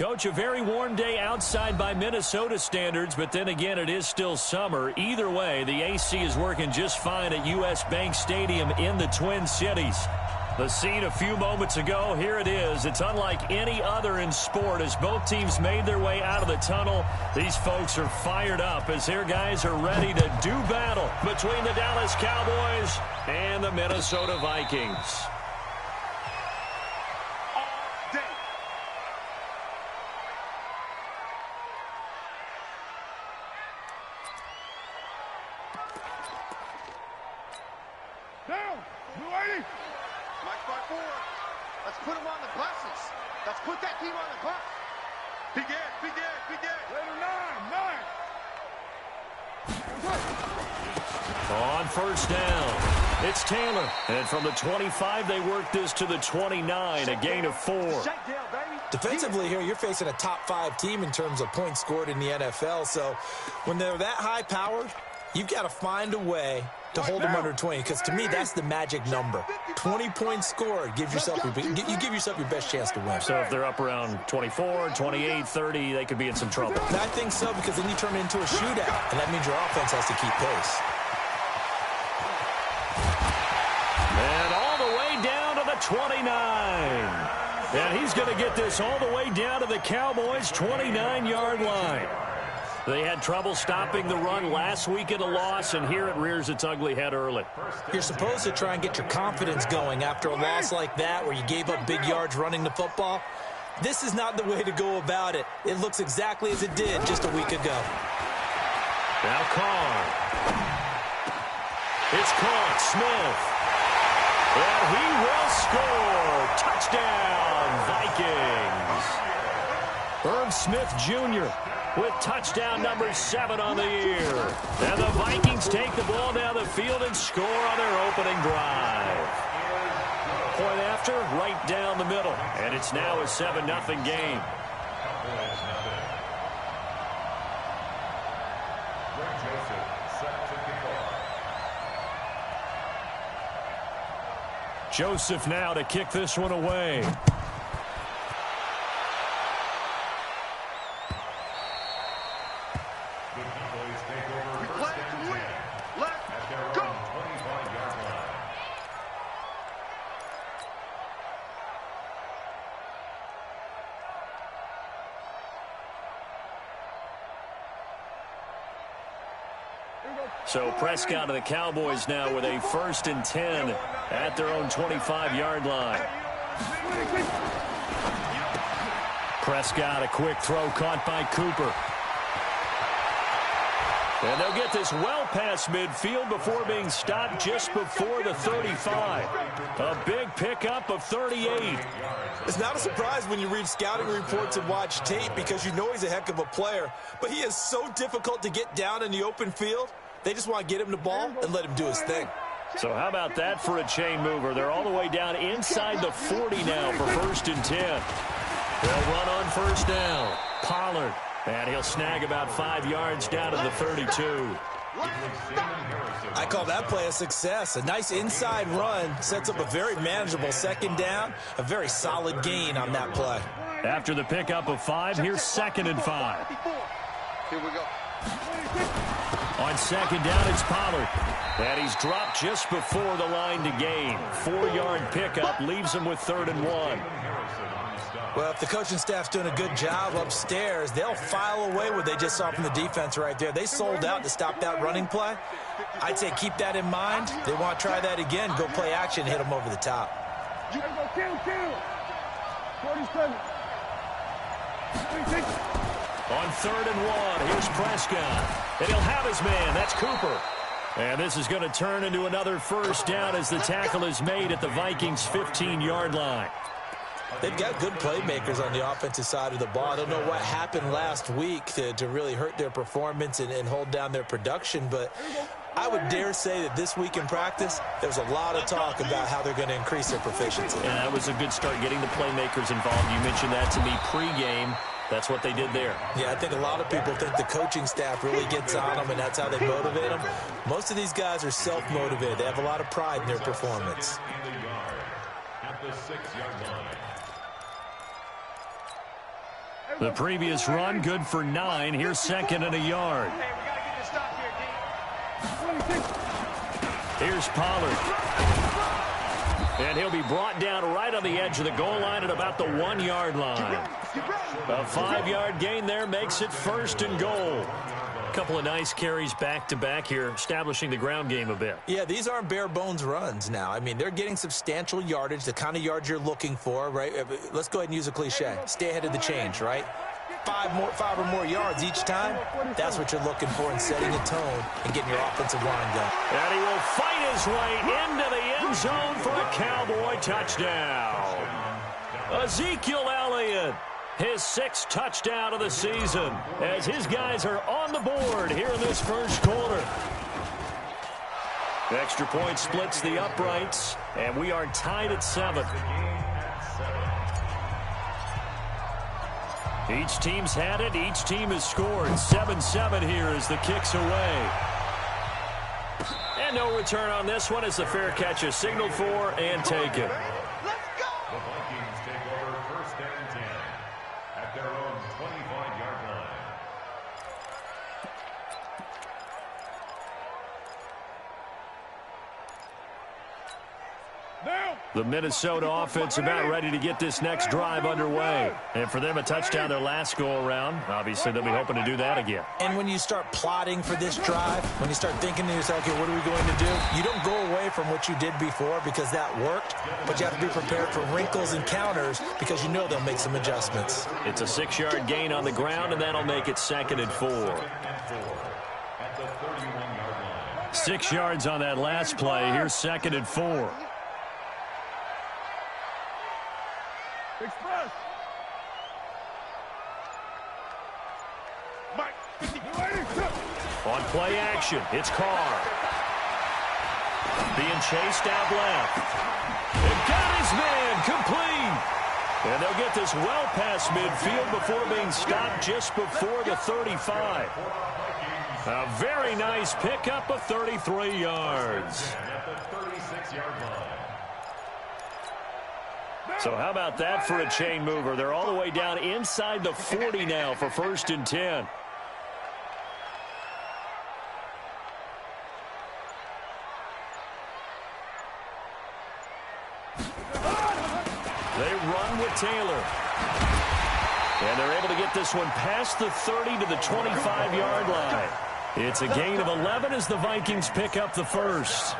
Coach, a very warm day outside by Minnesota standards, but then again, it is still summer. Either way, the AC is working just fine at U.S. Bank Stadium in the Twin Cities. The scene a few moments ago, here it is. It's unlike any other in sport as both teams made their way out of the tunnel. These folks are fired up as their guys are ready to do battle between the Dallas Cowboys and the Minnesota Vikings. Let's put him on the buses. Let's put that team on the bus. Begin. Later, nine. On first down, it's Taylor. And from the 25, they work this to the 29, a gain of 4. Defensively here, you're facing a top-5 team in terms of points scored in the NFL. So when they're that high-powered, you've got to find a way to hold them under 20, because to me, that's the magic number. 20 points scored, you give yourself your best chance to win. So if they're up around 24, 28, 30, they could be in some trouble. I think so, because then you turn it into a shootout, and that means your offense has to keep pace. And all the way down to the 29. And he's going to get this all the way down to the Cowboys' 29-yard line. They had trouble stopping the run last week in a loss, and here it rears its ugly head early. You're supposed to try and get your confidence going after a loss like that where you gave up big yards running the football. This is not the way to go about it. It looks exactly as it did just a week ago. Now Carr. It's caught. Smith. And he will score. Touchdown, Vikings. Irv Smith Jr. with touchdown number 7 on the year. And the Vikings take the ball down the field and score on their opening drive. Point after, right down the middle. And it's now a 7-0 game. Joseph now to kick this one away. So Prescott of the Cowboys now with a 1st and 10 at their own 25-yard line. Prescott, a quick throw caught by Cooper. And they'll get this well past midfield before being stopped just before the 35. A big pickup of 38. It's not a surprise when you read scouting reports and watch tape because you know he's a heck of a player. But he is so difficult to get down in the open field. They just want to get him the ball and let him do his thing. So how about that for a chain mover? They're all the way down inside the 40 now for 1st and 10. They'll run on first down. Pollard. And he'll snag about 5 yards down to the 32. I call that play a success. A nice inside run sets up a very manageable 2nd down. A very solid gain on that play. After the pickup of 5, here's 2nd and 5. Here we go. On 2nd down, it's Pollard. And he's dropped just before the line to gain. 4-yard pickup leaves him with 3rd and 1. Well, if the coaching staff's doing a good job upstairs, they'll file away what they just saw from the defense right there. They sold out to stop that running play. I'd say keep that in mind. They want to try that again, go play action, hit them over the top. On 3rd and 1, here's Prescott. And he'll have his man. That's Cooper. And this is going to turn into another 1st down as the tackle is made at the Vikings' 15-yard line. They've got good playmakers on the offensive side of the ball. I don't know what happened last week to really hurt their performance and hold down their production, but I would dare say that this week in practice, there's a lot of talk about how they're going to increase their proficiency. And that was a good start, getting the playmakers involved. You mentioned that to me pregame. That's what they did there. Yeah, I think a lot of people think the coaching staff really gets on them, and that's how they motivate them. Most of these guys are self-motivated. They have a lot of pride in their performance. At the 6-yard line. The previous run, good for 9. Here's second and a yard. Hey, we got to get this stop here, D. Here's Pollard. And he'll be brought down right on the edge of the goal line at about the 1-yard line. A 5-yard gain there makes it first and goal. A couple of nice carries back-to-back here, establishing the ground game a bit. Yeah, these aren't bare-bones runs now. I mean, they're getting substantial yardage, the kind of yards you're looking for, right? Let's go ahead and use a cliche. Stay ahead of the change, right? 5 or more yards each time, that's what you're looking for in setting a tone and getting your offensive line going. And he will fight his way into the end zone for a Cowboy touchdown. Ezekiel Elliott, his 6th touchdown of the season, as his guys are on the board here in this first quarter. Extra point splits the uprights, and we are tied at 7. Each team's had it. Each team has scored. 7-7 here as the kick's away. And no return on this one as the fair catch is signaled for and taken. Let's go! The Vikings take over first and 10 at their own 25-yard line. The Minnesota offense about ready to get this next drive underway. And for them, a touchdown their last go-around. Obviously, they'll be hoping to do that again. And when you start plotting for this drive, when you start thinking to yourself, okay, what are we going to do? You don't go away from what you did before because that worked, but you have to be prepared for wrinkles and counters because you know they'll make some adjustments. It's a 6-yard gain on the ground, and that'll make it 2nd and 4. At the 31-yard line. 6 yards on that last play. Here's 2nd and 4. Express. Mike. On play action, it's Carr. Being chased out left. And got his man complete. And they'll get this well past midfield before being stopped just before the 35. A very nice pickup of 33 yards. At the 36-yard line. So how about that for a chain mover? They're all the way down inside the 40 now for 1st and 10. They run with Taylor. And they're able to get this one past the 30 to the 25-yard line. It's a gain of 11 as the Vikings pick up the first.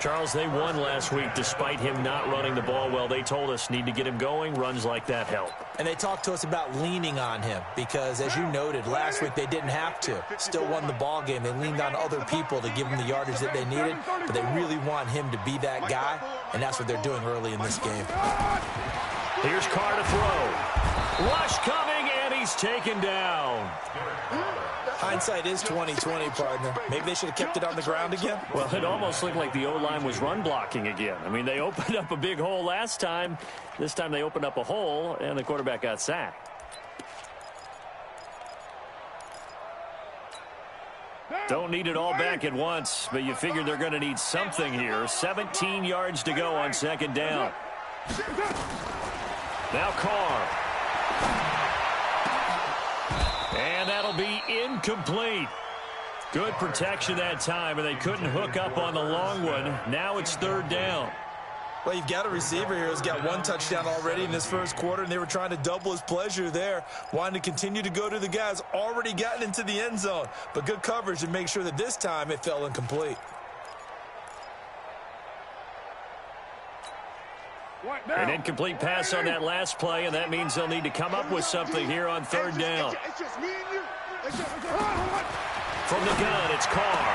Charles, they won last week despite him not running the ball well. They told us need to get him going. Runs like that help. And they talked to us about leaning on him because, as you noted, last week they didn't have to. Still won the ball game. They leaned on other people to give them the yardage that they needed, but they really want him to be that guy, and that's what they're doing early in this game. Here's Carr to throw. Rush coming, and he's taken down. Hindsight is 20/20, partner. Maybe they should have kept it on the ground again. Well, it almost looked like the O-line was run blocking again. I mean, they opened up a big hole last time. This time they opened up a hole, and the quarterback got sacked. Don't need it all back at once, but you figure they're going to need something here. 17 yards to go on 2nd down. Now Carr. And that'll be incomplete. Good protection that time, and they couldn't hook up on the long one. Now it's 3rd down. Well, you've got a receiver here who's got 1 touchdown already in this first quarter, and they were trying to double his pleasure there, wanting to continue to go to the guys already gotten into the end zone. But good coverage to make sure that this time it fell incomplete. An incomplete pass on that last play, and that means they'll need to come up with something here on 3rd down. It's just me and you. From the gun, it's Carr.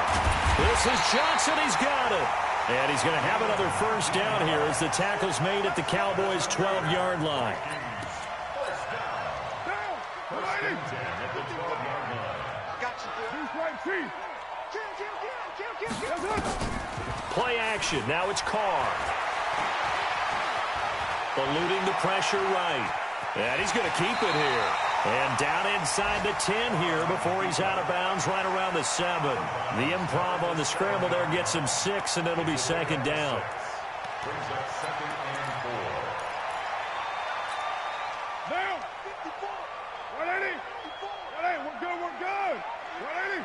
This is Johnson. He's got it. And he's going to have another 1st down here as the tackle's made at the Cowboys' 12-yard line. Play action. Now it's Carr. Eluding the pressure right. And he's going to keep it here. And down inside the 10 here before he's out of bounds right around the 7. The improv on the scramble there gets him 6, and it'll be 2nd down. Brings up 2nd and 4. Down. 180. 180. We're good. We're good. 180.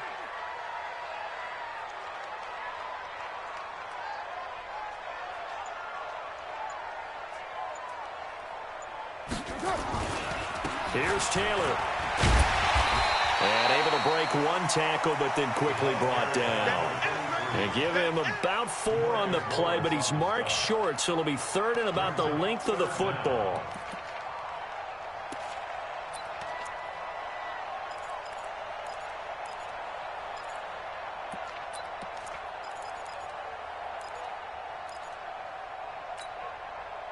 Here's Taylor. And able to break one tackle, but then quickly brought down. And give him about 4 on the play, but he's marked short, so it'll be 3rd and about the length of the football.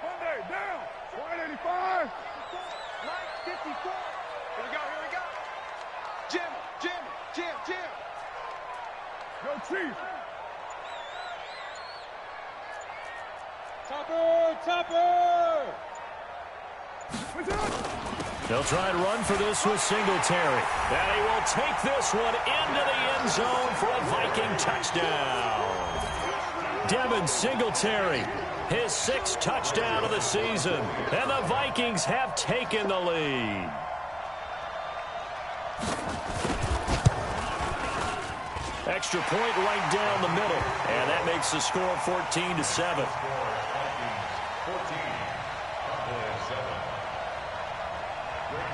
Monday, down. 185. 54. Here we go. Jim. Go, Chief. Topper. What's up? They'll try and run for this with Singletary. And he will take this one into the end zone for a Viking touchdown. Devin Singletary, his 6th touchdown of the season. And the Vikings have taken the lead. Extra point right down the middle. And that makes the score 14-7.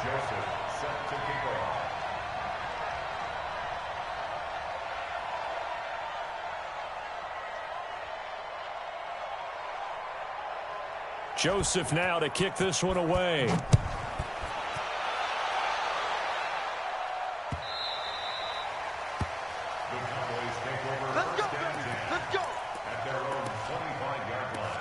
Joseph set to kick off. Joseph now to kick this one away. The Cowboys take over. Let's go. At their own 25-yard line.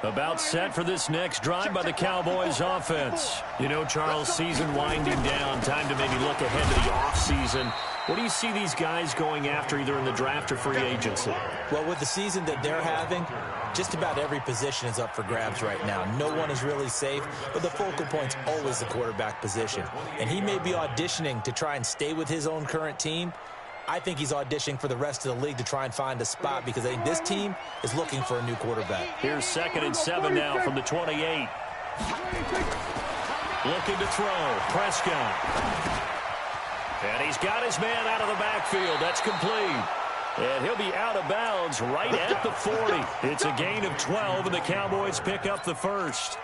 About set for this next drive by the Cowboys offense. You know, Charles, season winding down. Time to maybe look ahead to the offseason. What do you see these guys going after either in the draft or free agency? Well, with the season that they're having, just about every position is up for grabs right now. No one is really safe, but the focal point's always the quarterback position. And he may be auditioning to try and stay with his own current team. I think he's auditioning for the rest of the league to try and find a spot because I think this team is looking for a new quarterback. Here's 2nd and 7 now from the 28. Looking to throw. Prescott. And he's got his man out of the backfield. That's complete. And he'll be out of bounds right at the 40. It's a gain of 12, and the Cowboys pick up the first.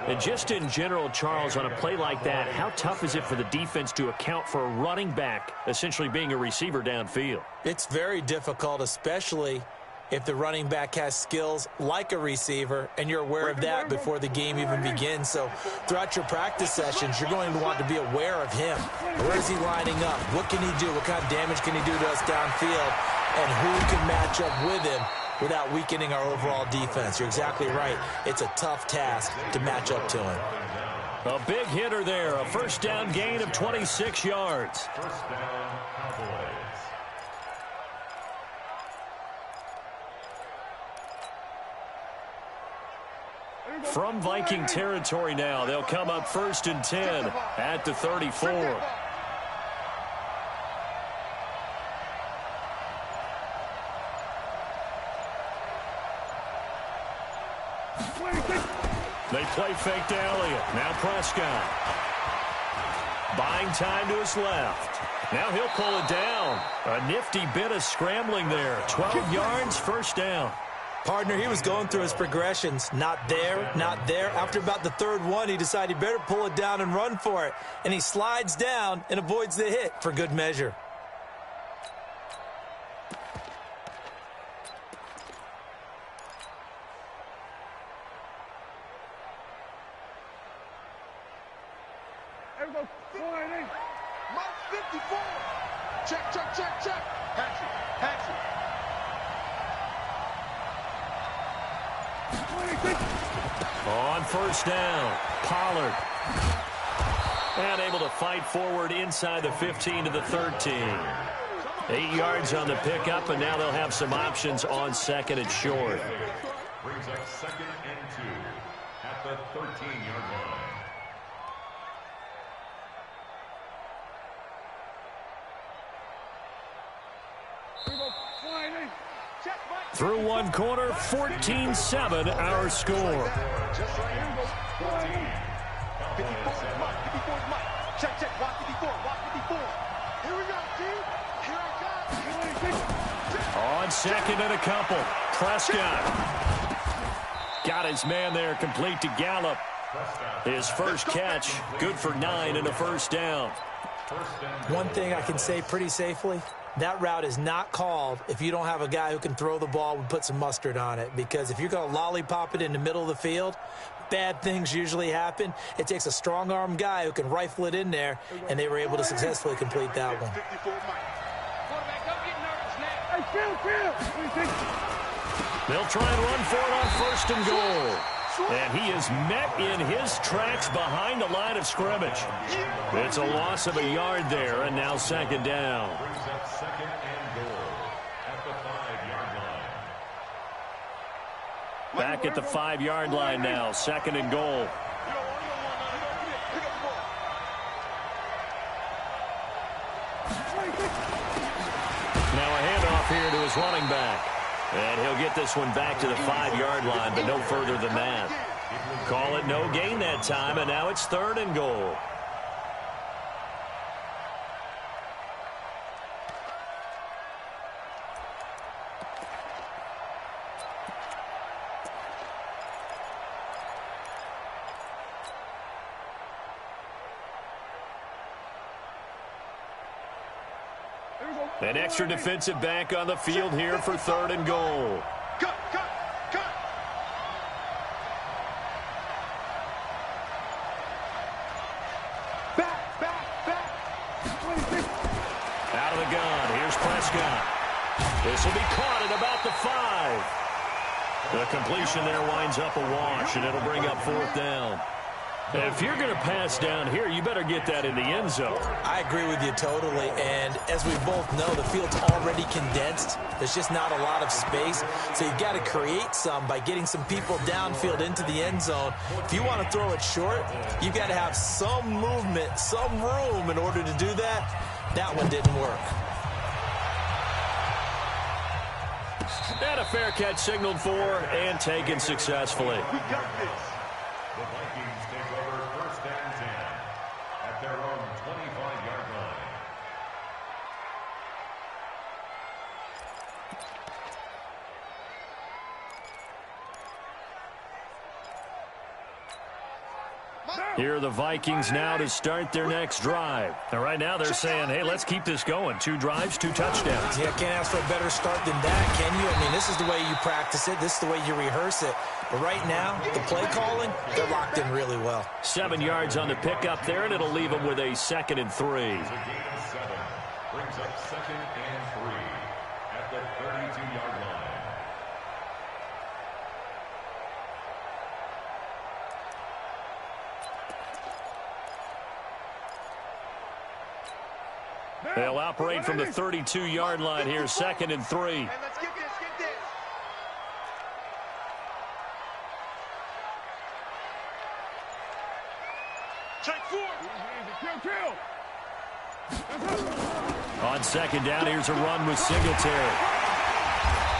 And just in general, Charles, on a play like that, how tough is it for the defense to account for a running back essentially being a receiver downfield? It's very difficult, especially if the running back has skills like a receiver, and you're aware of that before the game even begins. So throughout your practice sessions, you're going to want to be aware of him. Where is he lining up? What can he do? What kind of damage can he do to us downfield? And who can match up with him without weakening our overall defense? You're exactly right. It's a tough task to match up to him. A big hitter there. A first down gain of 26 yards. First down, Cowboys. From Viking territory now, they'll come up 1st and 10 at the 34. They play fake to Elliott. Now Prescott. Buying time to his left. Now he'll pull it down. A nifty bit of scrambling there. 12 yards, first down. Partner, he was going through his progressions. Not there, not there. After about the 3rd one, he decided he better pull it down and run for it. And he slides down and avoids the hit for good measure. There we go. 480. Mark 54. Check. Hatchet. On first down, Pollard. And able to fight forward inside the 15 to the 13. 8 yards on the pickup, and now they'll have some options on 2nd and short. Brings up 2nd and 2 at the 13-yard line. Through one quarter, 14-7 our score. Just like 54 is Mike. 54 is Mike. Check, check. Watch 54. Watch 54. Here we go, team. Here I come. On second and a couple. Prescott. Got his man there, complete to Gallup. His first catch, good for 9 and a first down. One thing I can say pretty safely, that route is not called if you don't have a guy who can throw the ball and put some mustard on it. Because if you're going to lollipop it in the middle of the field, bad things usually happen. It takes a strong-arm guy who can rifle it in there, and they were able to successfully complete that one. They'll try and run for it on first and goal. And he is met in his tracks behind the line of scrimmage. It's a loss of a yard there, and now second down. Brings up second and goal at the 5-yard line. Back at the 5-yard line now, second and goal. Now a handoff here to his running back. And he'll get this one back to the 5-yard line, but no further than that. Call it no gain that time, and now it's third and goal. An extra defensive back on the field here for third and goal. Cut, cut, cut. Back, back, back. Out of the gun, here's Prescott. This will be caught at about the 5. The completion there winds up a wash, and it'll bring up fourth down. If you're going to pass down here, you better get that in the end zone. I agree with you totally, and as we both know, the field's already condensed. There's just not a lot of space, so you've got to create some by getting some people downfield into the end zone. If you want to throw it short, you've got to have some movement, some room in order to do that. That one didn't work. And a fair catch signaled for and taken successfully. We got this. The Vikings take over first and 10 at their own 25-yard line. Here are the Vikings now to start their next drive. And right now they're saying, hey, let's keep this going. 2 drives, 2 touchdowns. Yeah, can't ask for a better start than that, can you? I mean, this is the way you practice it. This is the way you rehearse it. But right now, the play calling, they're locked in really well. 7 yards on the pickup there, and it'll leave them with a second and 3. The gain of 7 brings up second and 3 at the 32-yard line. They'll operate from the 32-yard line here, second and 3. And let's get this, get this. Check 4. On second down, here's a run with Singletary.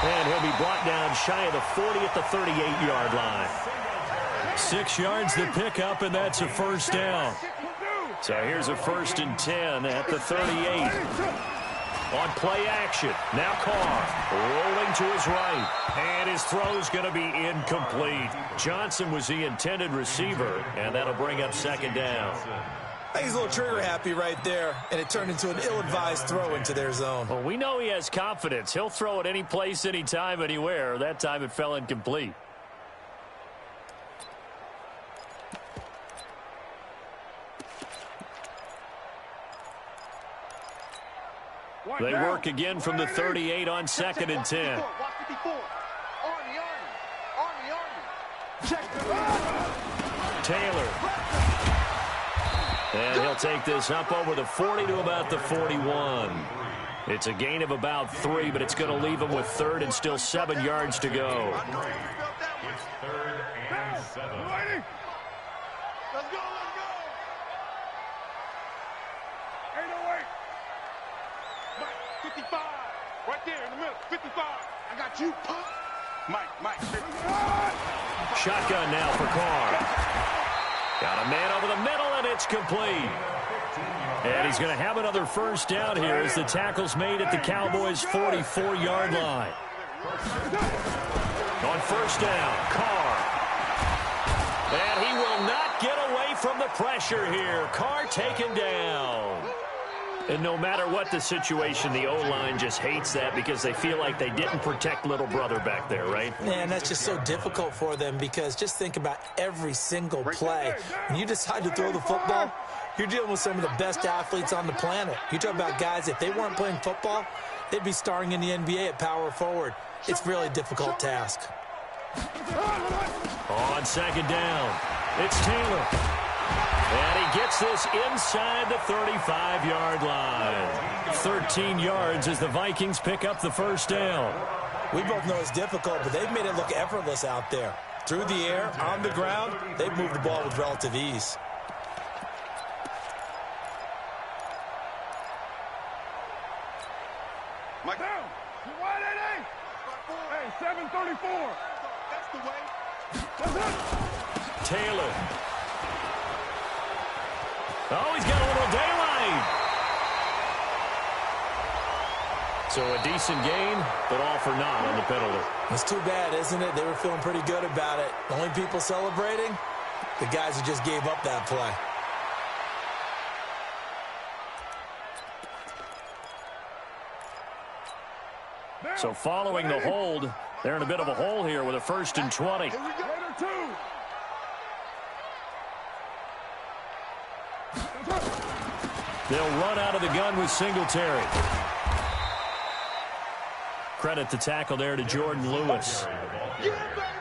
And he'll be brought down shy of the 40 at the 38-yard line. 6 yards to pick up, and that's a first down. So here's a first and 10 at the 38. On play action, now Carr rolling to his right. And his throw's going to be incomplete. Johnson was the intended receiver, and that'll bring up second down. I think he's a little trigger happy right there, and it turned into an ill-advised throw into their zone. Well, we know he has confidence. He'll throw it any place, anytime, anywhere. That time it fell incomplete. They work again from the 38 on second and 10. Taylor. And he'll take this up over the 40 to about the 41. It's a gain of about 3, but it's going to leave him with third and still 7 yards to go. It's third and 7. Let's go, let's go. 808. 55. Right there in the middle. 55. I got you, punk. Mike. Shotgun now for Carr. Got a man over the middle, and it's complete. And he's going to have another first down here as the tackle's made at the Cowboys' 44-yard line. On first down, Carr. And he will not get away from the pressure here. Carr taken down. And no matter what the situation, the O-line just hates that because they feel like they didn't protect little brother back there, right? Man, that's just so difficult for them because just think about every single play. When you decide to throw the football, you're dealing with some of the best athletes on the planet. You talk about guys, if they weren't playing football, they'd be starring in the NBA at power forward. It's a really difficult task. On second down, it's Taylor. And he gets this inside the 35-yard line. 13 yards as the Vikings pick up the first down. We both know it's difficult, but they've made it look effortless out there. Through the air, on the ground, they've moved the ball with relative ease. Mike down. You wide, Eddie? Hey, 734. That's the way. That's it. Taylor. Oh, he's got a little daylight. So a decent gain, but all for naught on the penalty. It's too bad, isn't it? They were feeling pretty good about it. The only people celebrating, the guys who just gave up that play. So following the hold, they're in a bit of a hole here with a 1st and 20. Here we go. Raider 2. They'll run out of the gun with Singletary. Credit the tackle there to Jordan Lewis.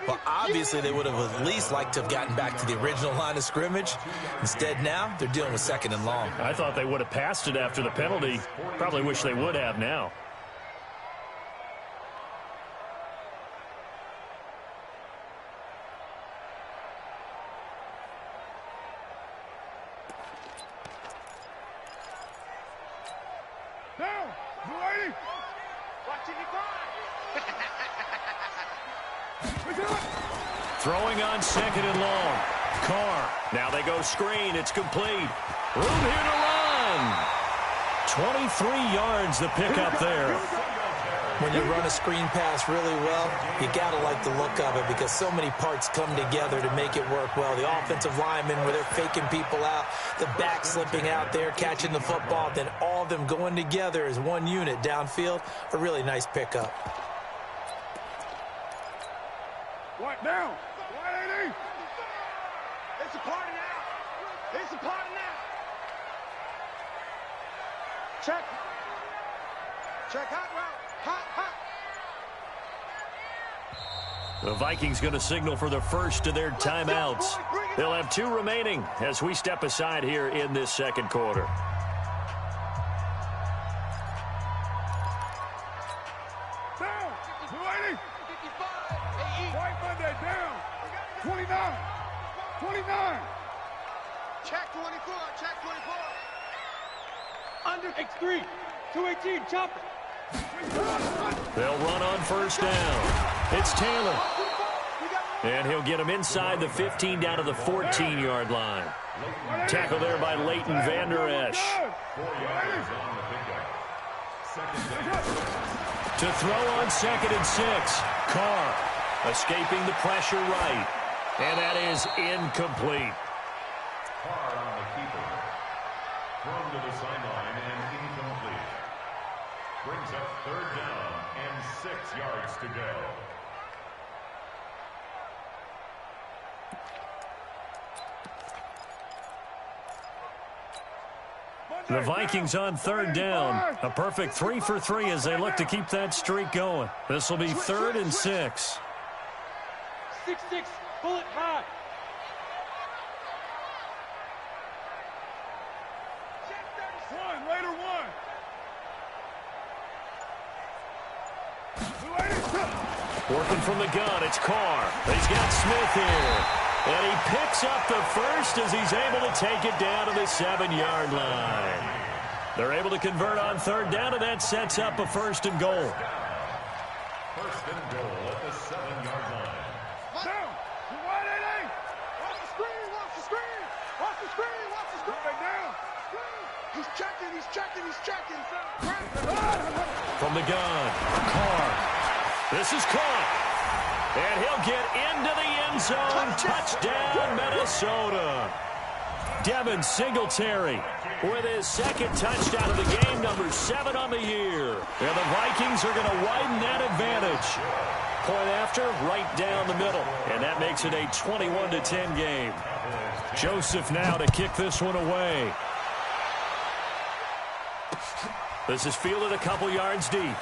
Well, obviously they would have at least liked to have gotten back to the original line of scrimmage. Instead now, they're dealing with 2nd and long. I thought they would have passed it after the penalty. Probably wish they would have now. Down. You ready? Watching you cry. Throwing on 2nd and long. Carr. Now they go screen. It's complete. Room here to run. 23 yards the pickup there. When you run a screen pass really well, you got to like the look of it because so many parts come together to make it work well. The offensive linemen where they're faking people out, the back slipping out there, catching the football, then all of them going together as one unit downfield. A really nice pickup. What down? What, 80? It's a party now. It's a party now. Check. Check hot route. Hot. The Vikings going to signal for the first of their timeouts. They'll have 2 remaining as we step aside here in this 2nd quarter. Down. You 80? White Monday down. 29. 29. Check 24. Check 24. Under X3. 218. Chopper. They'll run on first down. It's Taylor. And he'll get him inside the 15 down to the 14-yard line. Tackle there by Leighton Vander Esch. To throw on 2nd and 6. Carr escaping the pressure right. And that is incomplete. Carr on the keeper. Thrown to the sideline and incomplete. Brings up 3rd down and 6 yards to go. The Vikings on 3rd down. A perfect 3 for 3 as they look to keep that streak going. This will be 3rd and 6. 6-6. Bullet high. Raider 1. Working from the gun, it's Carr. He's got Smith here. And he picks up the first as he's able to take it down to the 7-yard line. They're able to convert on third down, and that sets up a first and goal. First and goal at the 7-yard line. Down. You wide, Eddie. Watch the screen. Watch the screen. Watch the screen. Watch the screen. Right down. He's checking. He's checking. He's checking. From the gun, Carr. This is caught. And he'll get into the end zone. Touchdown, Minnesota. Devin Singletary with his second touchdown of the game, number 7 on the year. And the Vikings are going to widen that advantage. Point after, right down the middle. And that makes it a 21-10 game. Joseph now to kick this one away. This is fielded a couple yards deep.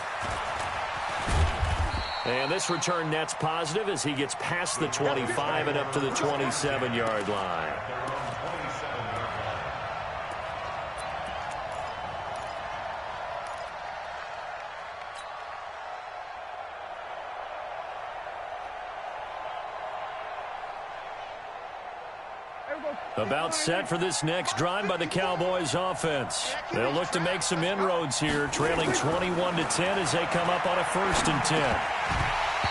And this return net's positive as he gets past the 25 and up to the 27-yard line. About set for this next drive by the Cowboys offense. They'll look to make some inroads here, trailing 21-10 as they come up on a 1st and 10.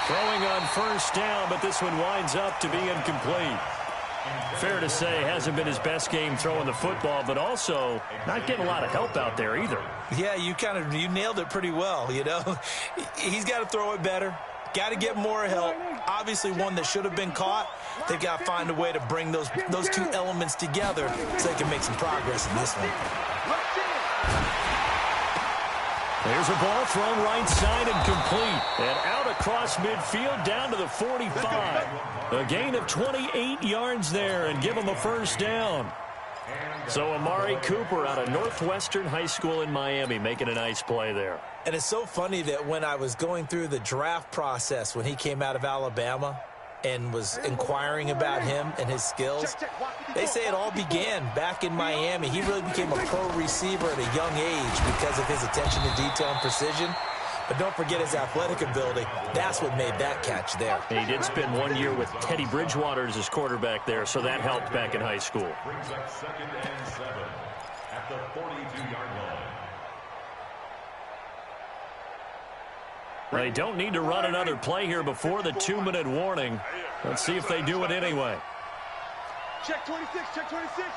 Throwing on first down, but this one winds up to be incomplete. Fair to say, hasn't been his best game throwing the football, but also not getting a lot of help out there either. Yeah, you nailed it pretty well, you know. He's got to throw it better. Got to get more help. Obviously one that should have been caught. They've got to find a way to bring those two elements together so they can make some progress in this one. There's a ball thrown right side and complete. And out across midfield down to the 45. A gain of 28 yards there and give them a first down. So Amari Cooper out of Northwestern High School in Miami making a nice play there. And it's so funny that when I was going through the draft process when he came out of Alabama and was inquiring about him and his skills, they say it all began back in Miami. He really became a pro receiver at a young age because of his attention to detail and precision. But don't forget his athletic ability. That's what made that catch there. And he did spend 1 year with Teddy Bridgewater as his quarterback there, so that helped back in high school. Brings up 2nd and 7 at the 42-yard line. They don't need to run another play here before the 2-minute warning. Let's see if they do it anyway. Check 26, check 26.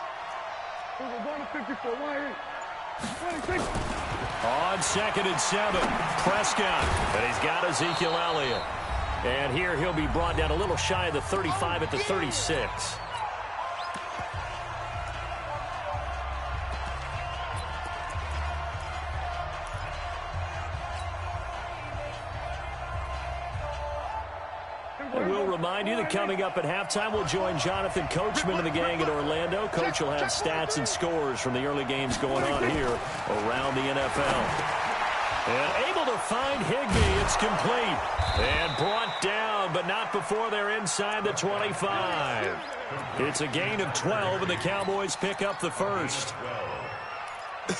We're going to 54. 26. On 2nd and 7, Prescott. And he's got Ezekiel Elliott. And here he'll be brought down a little shy of the 35 at the 36. We'll remind you that coming up at halftime, we'll join Jonathan Coachman and the gang at Orlando. Coach will have stats and scores from the early games going on here around the NFL. And able to find Higbee. It's complete. And brought down, but not before they're inside the 25. It's a gain of 12, and the Cowboys pick up the first.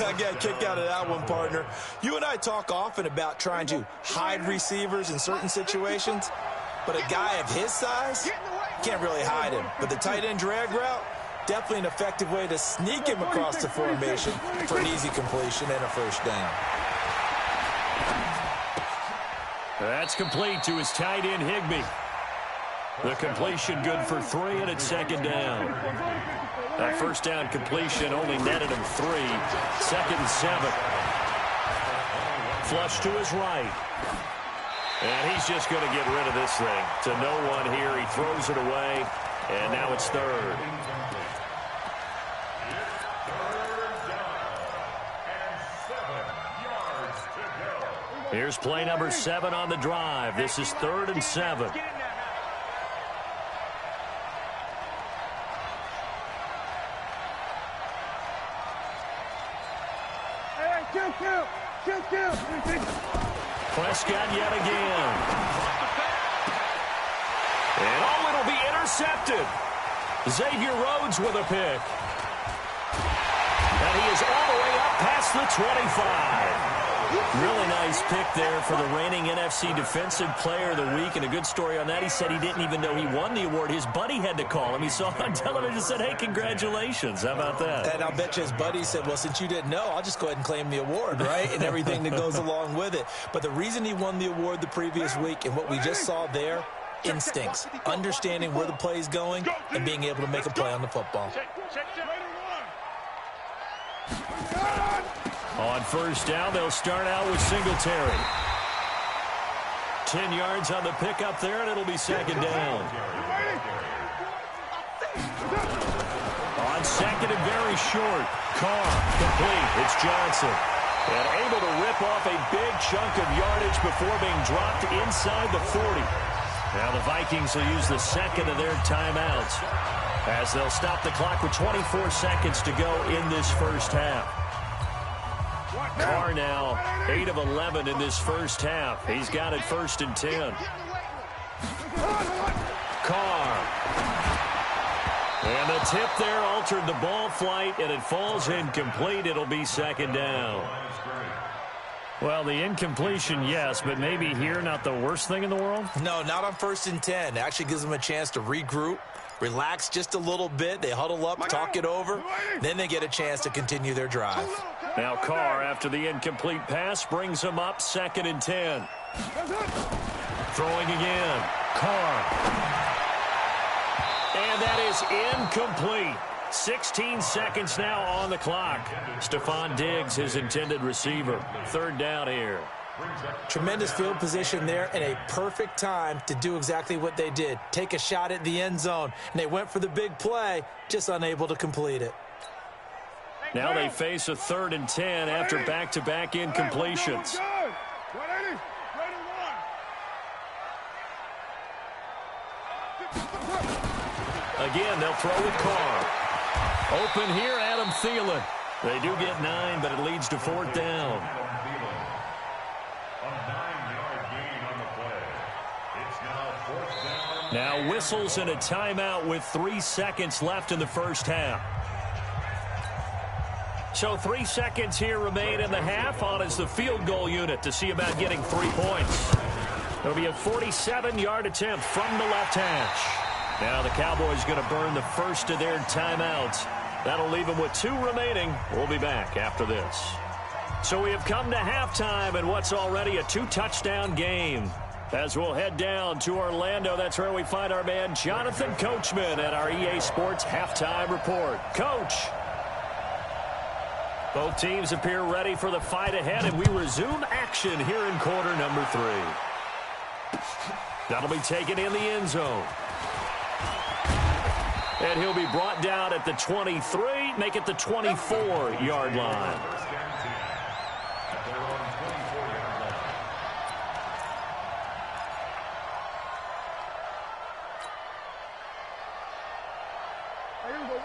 I got a kick out of that one, partner. You and I talk often about trying to hide receivers in certain situations. But a guy of his size, can't really hide him. But the tight end drag route, definitely an effective way to sneak him across the formation for an easy completion and a first down. That's complete to his tight end, Higbee. The completion good for 3, and it's 2nd down. That first down completion only netted him 3. 2nd and 7. Flush to his right. And he's just going to get rid of this thing. To no one here. He throws it away. And now it's 3rd. Here's play number 7 on the drive. This is 3rd and 7. Prescott yet again. And it'll be intercepted. Xavier Rhodes with a pick. And he is all the way up past the 25. Really nice pick there for the reigning NFC Defensive Player of the Week, and a good story on that. He said he didn't even know he won the award. His buddy had to call him. He saw it on television and said, hey, congratulations. How about that? And I'll bet you his buddy said, well, since you didn't know, I'll just go ahead and claim the award, right? And everything that goes along with it. But the reason he won the award the previous week and what we just saw there, instincts, understanding where the play is going and being able to make a play on the football. On first down, they'll start out with Singletary. 10 yards on the pickup there, and it'll be second down. On second and very short. Carr, complete. It's Johnson. And able to rip off a big chunk of yardage before being dropped inside the 40. Now the Vikings will use the second of their timeouts as they'll stop the clock with 24 seconds to go in this first half. Carr now 8 of 11 in this first half. He's got it first and 10. Carr. And the tip there altered the ball flight, and it falls incomplete. It'll be second down. Well, the incompletion, yes, but maybe here not the worst thing in the world? No, not on first and 10. It actually gives them a chance to regroup, relax just a little bit. They huddle up, talk it over. Then they get a chance to continue their drive. Now Carr, after the incomplete pass, brings him up second and 10. Throwing again. Carr. And that is incomplete. 16 seconds now on the clock. Stephon Diggs, his intended receiver. Third down here. Tremendous field position there and a perfect time to do exactly what they did. Take a shot at the end zone. And they went for the big play, just unable to complete it. Now they face a third and 10 after back-to-back incompletions. Again, they'll throw with Carr. Open here, Adam Thielen. They do get 9, but it leads to fourth down. Now whistles and a timeout with 3 seconds left in the first half. So 3 seconds here remain in the half. On is the field goal unit to see about getting 3 points. It'll be a 47-yard attempt from the left hash. Now the Cowboys going to burn the first of their timeouts. That'll leave them with 2 remaining. We'll be back after this. So we have come to halftime in what's already a 2-touchdown game. As we'll head down to Orlando, that's where we find our man Jonathan Coachman at our EA Sports Halftime Report. Coach. Both teams appear ready for the fight ahead, and we resume action here in quarter number 3. That'll be taken in the end zone. And he'll be brought down at the 23, make it the 24-yard line.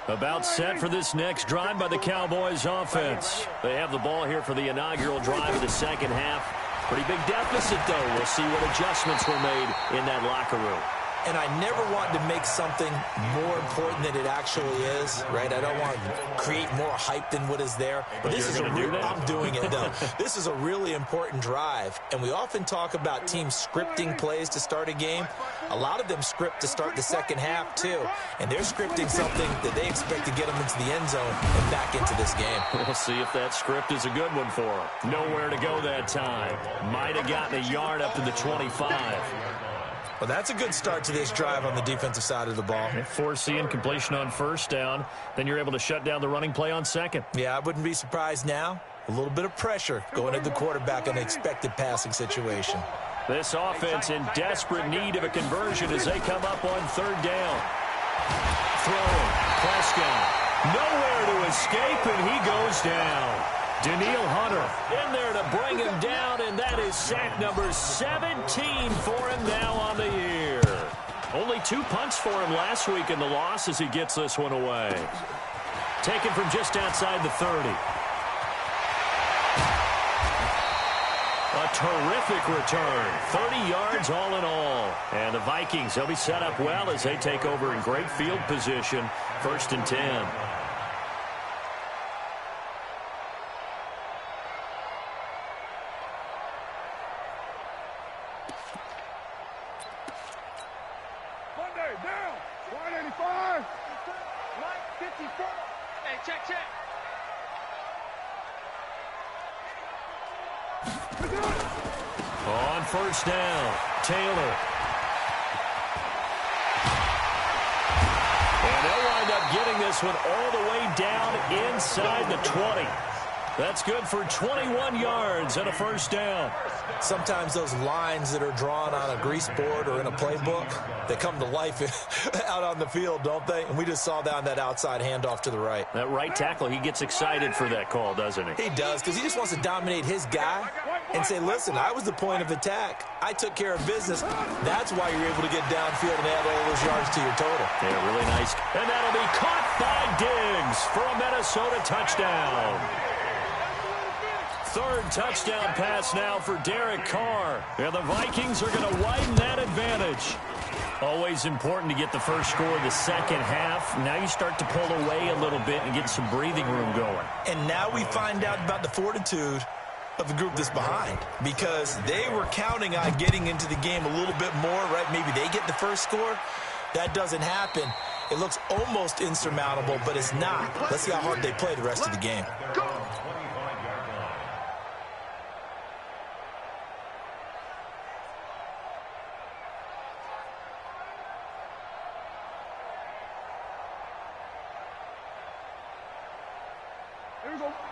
About set for this next drive by the Cowboys offense. They have the ball here for the inaugural drive of the second half. Pretty big deficit, though. We'll see what adjustments were made in that locker room. And I never want to make something more important than it actually is, right? I don't want to create more hype than what is there. But this is a real, I'm doing it, though. This is a really important drive. And we often talk about teams scripting plays to start a game. A lot of them script to start the second half, too. And they're scripting something that they expect to get them into the end zone and back into this game. We'll see if that script is a good one for them. Nowhere to go that time. Might have gotten a yard up to the 25. Well, that's a good start to this drive on the defensive side of the ball. Force the incompletion on first down. Then you're able to shut down the running play on second. Yeah, I wouldn't be surprised now. A little bit of pressure going at the quarterback in an expected passing situation. This offense in desperate need of a conversion as they come up on third down. Throwing. Prescott. Nowhere to escape, and he goes down. Daniil Hunter in there to bring him down, and that is sack number 17 for him now on the year. Only 2 punts for him last week in the loss as he gets this one away. Taken from just outside the 30. A terrific return. 30 yards all in all. And the Vikings, they'll be set up well as they take over in great field position. First and 10. check, check. On first down, Taylor. And they'll wind up getting this one all the way down inside the 20. That's good for 21 yards and a first down. Sometimes those lines that are drawn on a grease board or in a playbook, they come to life out on the field, don't they? And we just saw down that outside handoff to the right. That right tackle, he gets excited for that call, doesn't he? He does, because he just wants to dominate his guy and say, listen, I was the point of attack. I took care of business. That's why you're able to get downfield and add all those yards to your total. Yeah, really nice. And that'll be caught by Diggs for a Minnesota touchdown. Third touchdown pass now for Derek Carr. And the Vikings are going to widen that advantage. Always important to get the first score of the second half. Now you start to pull away a little bit and get some breathing room going. And now we find out about the fortitude of the group that's behind, because they were counting on getting into the game a little bit more, right? Maybe they get the first score. That doesn't happen. It looks almost insurmountable, but it's not. Let's see how hard they play the rest of the game. Go!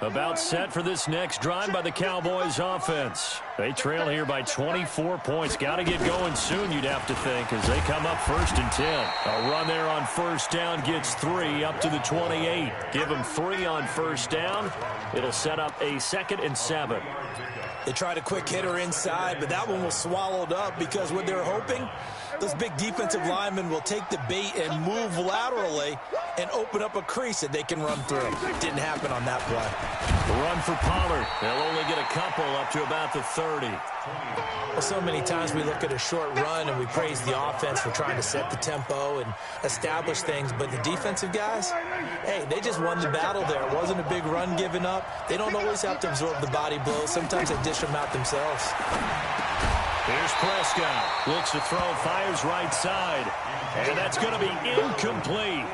About set for this next drive by the Cowboys offense. They trail here by 24 points. Got to get going soon, you'd have to think, as they come up 1st and 10. A run there on first down gets 3 up to the 28. Give them 3 on first down. It'll set up a 2nd and 7. They tried a quick hitter inside, but that one was swallowed up because what they're hoping, those big defensive linemen will take the bait and move laterally and open up a crease that they can run through. Didn't happen on that play. The run for Pollard. They'll only get a couple up to about the 30. Well, so many times we look at a short run and we praise the offense for trying to set the tempo and establish things, but the defensive guys, hey, they just won the battle there. It wasn't a big run given up. They don't always have to absorb the body blows. Sometimes they dish them out themselves. Here's Prescott. Looks to throw, fires right side. And that's going to be incomplete.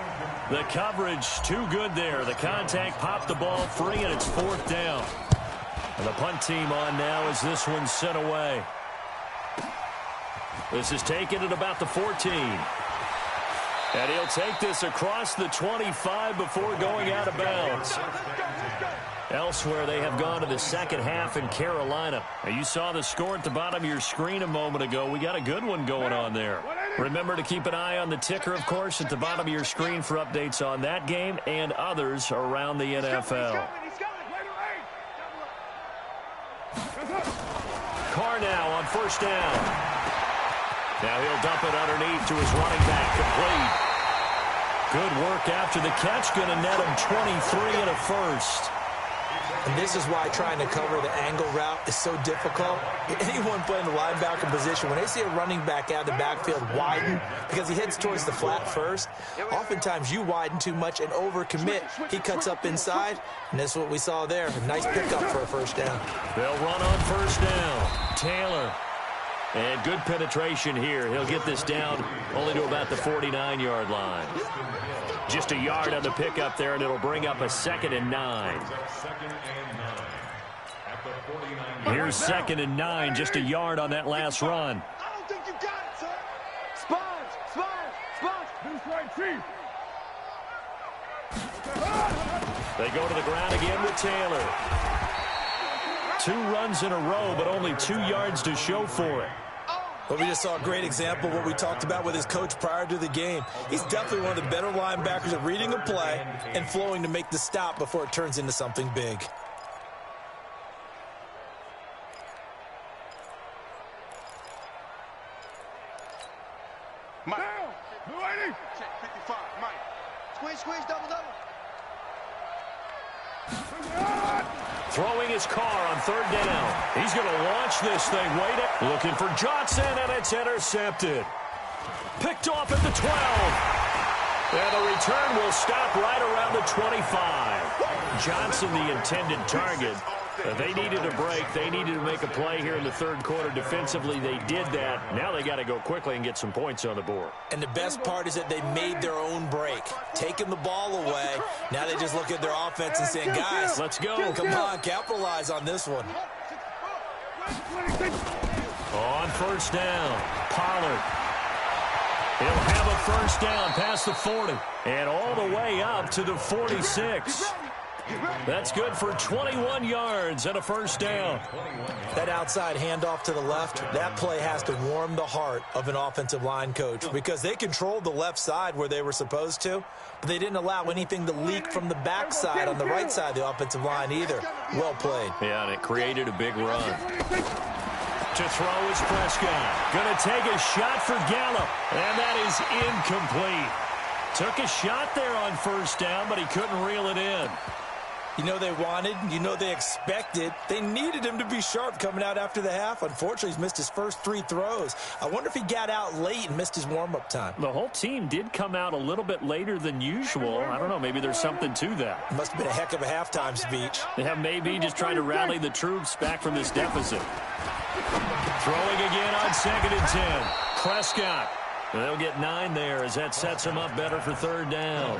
The coverage too good there. The contact popped the ball free, and it's 4th down. And the punt team on now as this one's sent away. This is taken at about the 14. And he'll take this across the 25 before going out of bounds. Elsewhere, they have gone to the second half in Carolina. Now, you saw the score at the bottom of your screen a moment ago. We got a good one going on there. Remember to keep an eye on the ticker, of course, at the bottom of your screen for updates on that game and others around the NFL. Carr now on first down. Now he'll dump it underneath to his running back, complete. Good work after the catch, going to net him 23 and a first. And this is why trying to cover the angle route is so difficult. Anyone playing the linebacker position, when they see a running back out of the backfield widen, because he heads towards the flat first, oftentimes you widen too much and overcommit. He cuts up inside, and that's what we saw there. A nice pickup for a first down. They'll run on first down. Taylor. And good penetration here. He'll get this down only to about the 49-yard line. Just a yard on the pickup there, and it'll bring up a 2nd and 9. Here's 2nd and 9, just a yard on that last run. I don't think you got it, sir. Sponge. Who's right, Chief? They go to the ground again with Taylor. 2 runs in a row, but only 2 yards to show for it. But we just saw a great example of what we talked about with his coach prior to the game. He's definitely one of the better linebackers at reading a play and flowing to make the stop before it turns into something big. Mike. Blue 80. Check 55. Mike. Squeeze, double. Throwing his car on third down. He's going to launch this thing. Looking for Johnson, and it's intercepted. Picked off at the 12. And the return will stop right around the 25. Johnson, the intended target. They needed a break. They needed to make a play here in the third quarter. Defensively, they did that. Now they got to go quickly and get some points on the board. And the best part is that they made their own break, taking the ball away. Now they just look at their offense and saying, guys, let's go. Come on, capitalize on this one. On first down, Pollard. He'll have a first down past the 40 and all the way up to the 46. That's good for 21 yards and a first down. That outside handoff to the left, that play has to warm the heart of an offensive line coach because they controlled the left side where they were supposed to, but they didn't allow anything to leak from the backside on the right side of the offensive line either. Well played. Yeah, and it created a big run. To throw is Prescott. Going to take a shot for Gallup, and that is incomplete. Took a shot there on first down, but he couldn't reel it in. You know they wanted, you know they expected. They needed him to be sharp coming out after the half. Unfortunately, he's missed his first 3 throws. I wonder if he got out late and missed his warm-up time. The whole team did come out a little bit later than usual. I don't know, maybe there's something to that. Must have been a heck of a halftime speech. Yeah, maybe just trying to rally the troops back from this deficit. Throwing again on 2nd and 10. Prescott. They'll get 9 there as that sets them up better for third down.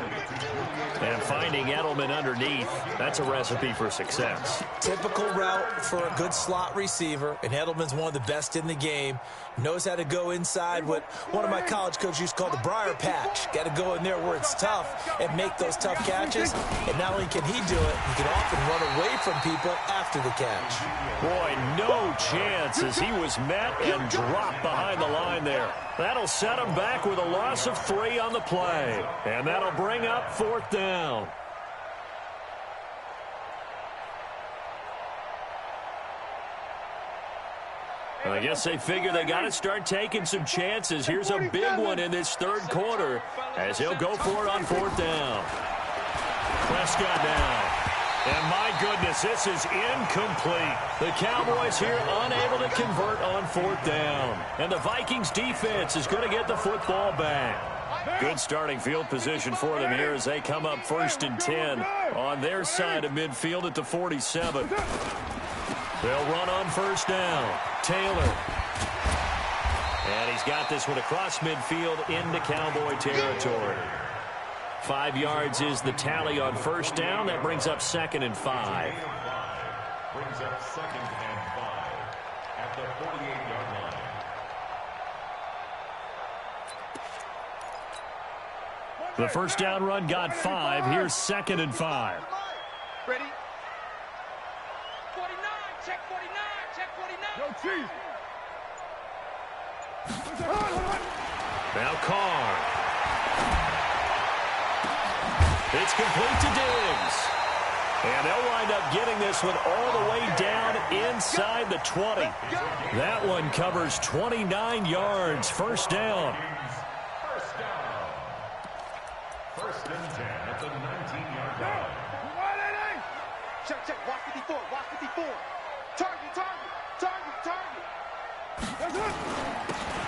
And finding Edelman underneath, that's a recipe for success. Typical route for a good slot receiver, and Edelman's one of the best in the game. Knows how to go inside what one of my college coaches used to call the briar patch. Got to go in there where it's tough and make those tough catches. And not only can he do it, he can often run away from people after the catch. Boy, no chance as he was met and dropped behind the line there. That'll set him back with a loss of 3 on the play. And that'll bring up 4th down. I guess they figure they got to start taking some chances. Here's a big one in this third quarter as he'll go for it on 4th down. Prescott now. And my goodness, this is incomplete. The Cowboys here unable to convert on 4th down. And the Vikings defense is going to get the football back. Good starting field position for them here as they come up 1st and 10 on their side of midfield at the 47. They'll run on first down. Taylor. And he's got this one across midfield into Cowboy territory. 5 yards is the tally on first down. That brings up 2nd and 5. Brings up 2nd and 5 at the 48-yard line. The first down run got 5. Here's 2nd and 5. Ready? 49, check 49, check 49. Now Carr. It's complete to Diggs. And they'll wind up getting this one all the way down inside the 20. That one covers 29 yards. First down. First and 10 at the 19-yard line. Check, check, watch 54, watch 54. Target, target, target, target.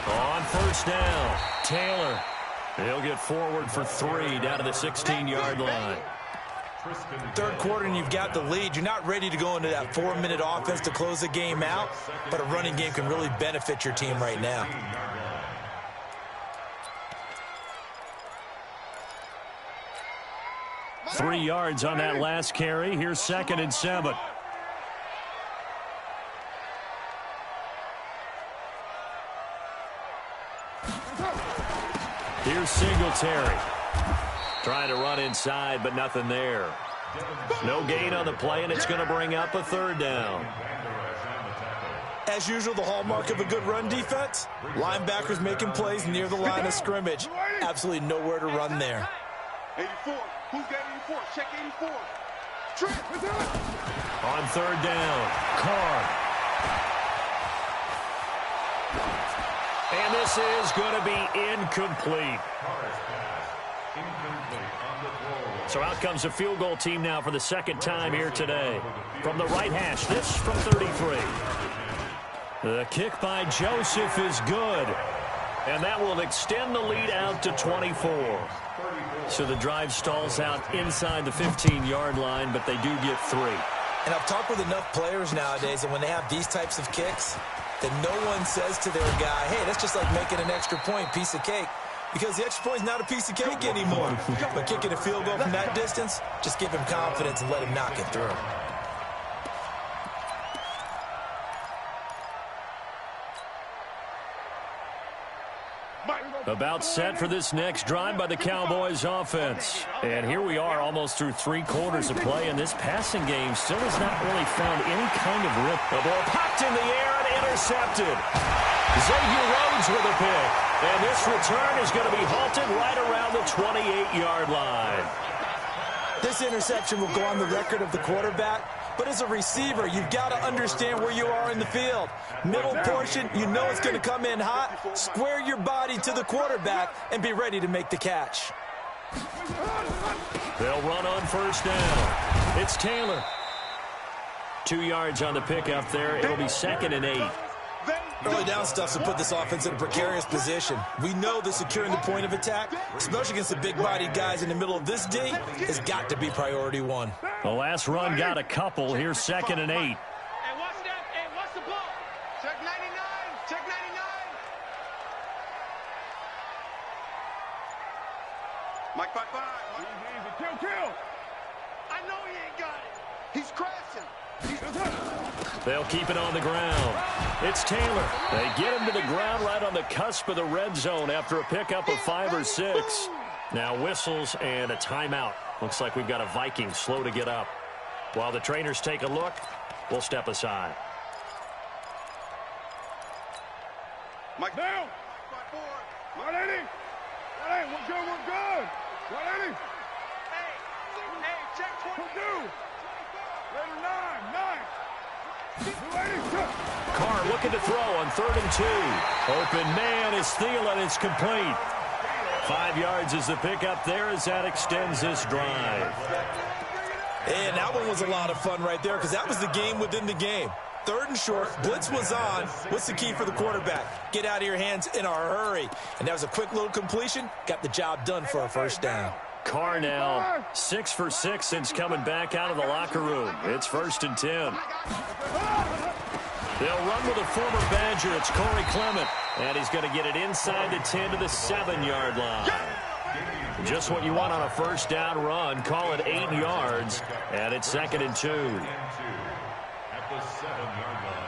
On first down, Taylor. He'll get forward for 3 down to the 16-yard line. Third quarter and you've got the lead. You're not ready to go into that 4-minute offense to close the game out, but a running game can really benefit your team right now. Three yards on that last carry. Here's 2nd and 7. Here's Singletary. Trying to run inside, but nothing there. No gain on the play, and it's going to bring up a 3rd down. As usual, the hallmark of a good run defense, linebackers making plays near the line of scrimmage. Absolutely nowhere to run there. 84, who's got 84? Check 84. On 3rd down, Carr. And this is going to be incomplete. So out comes the field goal team now for the 2nd time here today. From the right hash, this from 33. The kick by Joseph is good. And that will extend the lead out to 24. So the drive stalls out inside the 15-yard line, but they do get 3. And I've talked with enough players nowadays, and when they have these types of kicks, that no one says to their guy, hey, that's just like making an extra point, piece of cake. Because the extra point is not a piece of cake anymore. But kicking a field goal from that distance, just give him confidence and let him knock it through. About set for this next drive by the Cowboys offense. And here we are almost through 3 quarters of play, and this passing game still has not really found any kind of rip. The ball popped in the air and intercepted. Xavier Rhodes with a pick. And this return is going to be halted right around the 28-yard line. This interception will go on the record of the quarterback, but as a receiver, you've got to understand where you are in the field. Middle portion, you know it's going to come in hot. Square your body to the quarterback and be ready to make the catch. They'll run on first down. It's Taylor. 2 yards on the pickup there. It'll be 2nd and 8. Early down stuff to put this offense in a precarious position. We know that securing the point of attack, especially against the big-bodied guys in the middle of this D, has got to be priority 1. The last run got a couple. Here's 2nd and 8. Hey, watch that. Hey, watch the ball. Check 99. Check 99. Mike 5-5. Kill. I know he ain't got it. He's crashing. They'll keep it on the ground. It's Taylor. They get him to the ground right on the cusp of the red zone after a pickup of 5 or 6. Now whistles and a timeout. Looks like we've got a Vikings slow to get up. While the trainers take a look, we'll step aside. Mike Down. 5-4. 180. 180. We're good. 180. Hey, check 20. We're due. Later 9. 280. Carr looking to throw on 3rd and 2. Open man is Thielen. It's complete. 5 yards is the pickup there as that extends this drive. And that one was a lot of fun right there because that was the game within the game. 3rd and short, blitz was on. What's the key for the quarterback? Get out of your hands in a hurry. And that was a quick little completion. Got the job done for a first down. Carr now 6 for 6 since coming back out of the locker room. It's 1st and 10. They'll run with a former Badger. It's Corey Clement. And he's going to get it inside the 10 to the 7-yard line. Just what you want on a first down run. Call it 8 yards. And it's 2nd and 2. At the 7-yard line.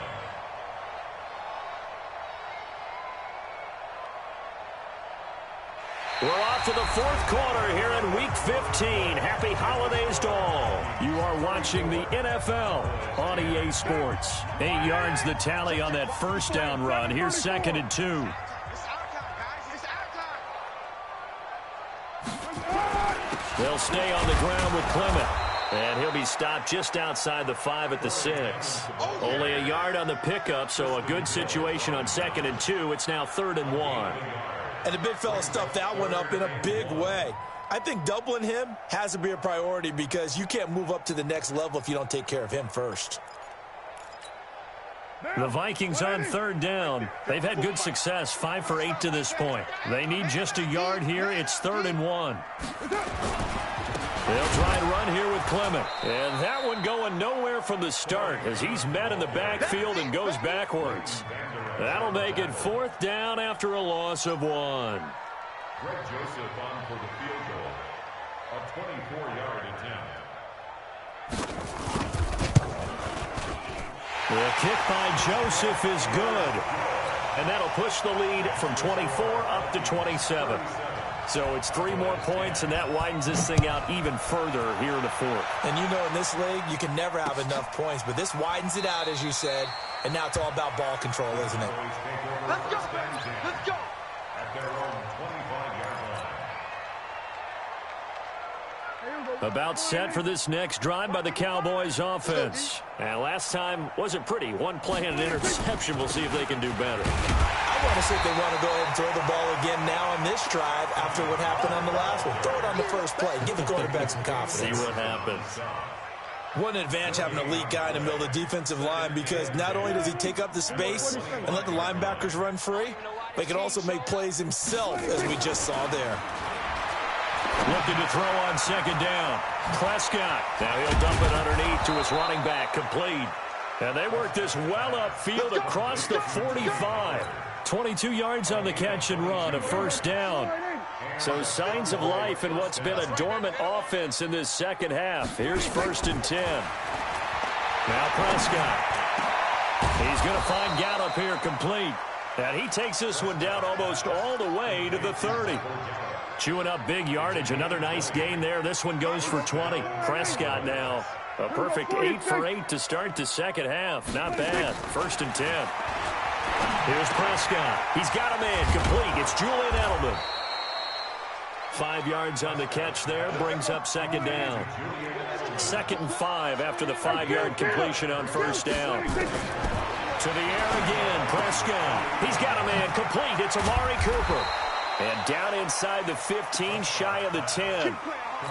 We're off to the 4th quarter here in Week 15. Happy holidays to all. You are watching the NFL on EA Sports. 8 yards the tally on that first down run. Here's 2nd and 2. It's our time, guys. It's our time. They'll stay on the ground with Clement. And he'll be stopped just outside the 5 at the 6. Only a yard on the pickup, so a good situation on 2nd and 2. It's now 3rd and 1. And the big fella stuffed that one up in a big way. I think doubling him has to be a priority because you can't move up to the next level if you don't take care of him first. The Vikings on 3rd down. They've had good success, 5 for 8 to this point. They need just a yard here. It's 3rd and 1. They'll try and run here with Clement. And that one going nowhere from the start as he's met in the backfield and goes backwards. That'll make it 4th down after a loss of 1. Greg Joseph on for the field goal. A 24-yard attempt. The kick by Joseph is good. And that'll push the lead from 24 up to 27. So it's 3 more points, and that widens this thing out even further here in the 4th. And you know in this league, you can never have enough points, but this widens it out, as you said, and now it's all about ball control, isn't it? Let's go. Let's go. At their own 25-yard line. About set for this next drive by the Cowboys offense. And last time wasn't pretty. 1 play and an interception. We'll see if they can do better. I want to see if they want to go ahead and throw the ball again now on this drive after what happened on the last one. Throw it on the first play. Give the quarterback some confidence. See what happens. What an advantage having an elite guy in the middle of the defensive line because not only does he take up the space and let the linebackers run free, but he can also make plays himself, as we just saw there. Looking to throw on second down. Prescott. Now he'll dump it underneath to his running back. Complete. And they work this well upfield across the 45. 22 yards on the catch and run, a first down. So signs of life in what's been a dormant offense in this second half. Here's 1st and 10. Now Prescott. He's going to find Gallup here complete. And he takes this one down almost all the way to the 30. Chewing up big yardage. Another nice gain there. This one goes for 20. Prescott now. A perfect 8 for 8 to start the second half. Not bad. 1st and 10. Here's Prescott. He's got a man complete. It's Julian Edelman. 5 yards on the catch there. Brings up second down. 2nd and 5 after the 5-yard completion on first down. To the air again. Prescott. He's got a man complete. It's Amari Cooper. And down inside the 15, shy of the 10.